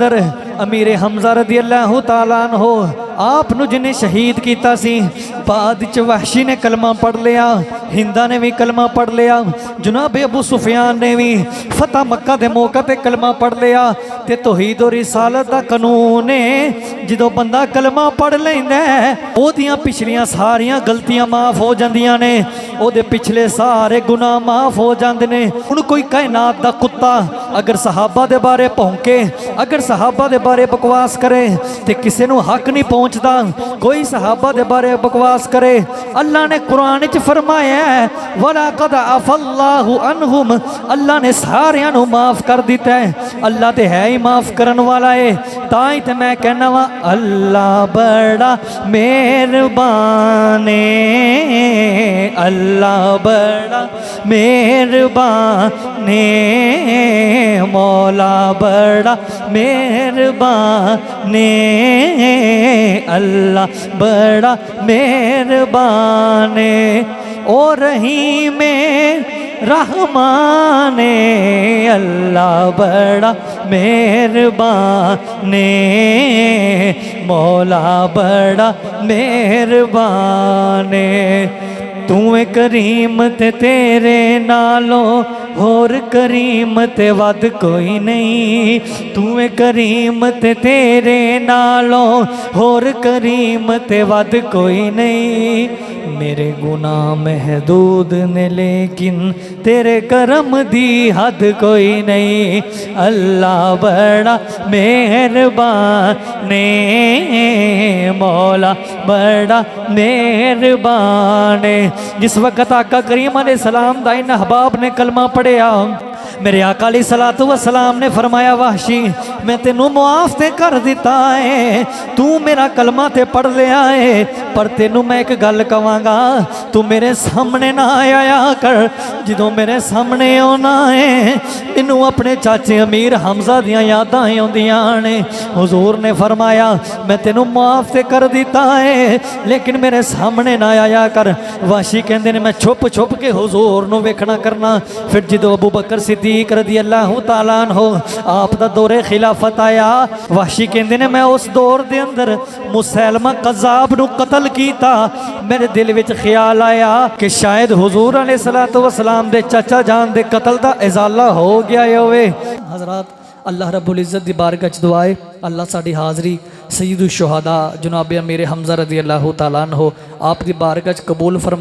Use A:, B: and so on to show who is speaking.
A: अंदर अमीर हमजा रदी अल्लाह तआला अन्हु आप नूं जिन्हें शहीद किया सी, बाद च वहशी ने कलमा पढ़ लिया, हिंदा ने भी कलमा पढ़ लिया, जनाब अबू सुफियान ने भी फतह मक्का के मौके पर कलमा पढ़ लिया। ते तौहीद और रिसालत का कानून है, जो बंदा कलमा पढ़ लैंदा है ओदियां पिछलियां सारियां गलतियां माफ़ हो जांदियां ने, ओदे पिछले सारे गुनाह माफ़ हो जाते हैं। हुण कोई कायनात दा कुत्ता अगर सहाबा दे बारे भौंके, अगर सहाबा दे बारे बकवास करे तो किसी नूं हक नहीं पहुँचता। कोई सहाबा दे बारे बकवास करे, अल्लाह ने कुरान च फरमाया है वलक़द अफ़ल्लाहु अन्हुम, अल्लाह ने सारियां नूं माफ़ कर दिता है। अल्लाह तो है ही माफ़ करन वाला है। ताई तो मैं कहना वा अल्लाह बड़ा मेहरबान है, अल्लाह बड़ा मेहरबान है, मौला बड़ा मेहरबान है, अल्लाह बड़ा मेहरबान है। ओ रहीम रहमान, अल्लाह बड़ा मेहरबान, मौला बड़ा मेहरबान। तू करीम ते तेरे नालों होर करीम ते वध कोई नहीं, तू करीम ते तेरे नालों होर करीम ते वध कोई नहीं। मेरे गुनाह महदूद ने लेकिन तेरे करम दी हद कोई नहीं। अल्लाह बड़ा मेहरबान, मौला बड़ा मेहरबान। जिस वक़्त आका करीम अलैहिस्सलाम दा इन अहबाब ने कलमा पढ़िया, मेरे आका अलैहिस्सलातु वस्सलाम ने फरमाया वहशी मैं तेनू मुआफ ते कर दिता है, तू मेरा कलमा ते पढ़ लिया है, पर तेनू मैं एक गल कवांगा, तू मेरे सामने ना आया कर। जो मेरे सामने आना है मैनू अपने चाचे अमीर हमजा दियां यादां आउंदियां ने। हुजूर ने फरमाया मैं तेनू मुआफ ते कर दिता है, लेकिन मेरे सामने ना आया कर। वाशी कहते ने मैं छुप छुप के हुजूर नू वेखना करना। फिर जो अबू बकर सिद्दीक रदी अल्लाह तआला अन्हु आप दा दौरे खिलाफत आया, वाशी कहते ने मैं उस दौर दे अंदर मुसैलमा कज़्ज़ाब नू कतल कीता। मेरे दिल विच ख्याल आया कि शायद हुजूर अलैहिस्सलातु वस्सलाम दे चाचा जान दे कतल दा इजाला हो गया होवे। हज़रात अल्लाह रब्बुल इज़्ज़त दी बारगाह च दुआ है अल्लाह साडी हाज़री सय्यदुश शुहदा जनाब अमीर हमजा रज़ी अल्लाह तआला अन्हु आप दी बारगाह च कबूल फरमा।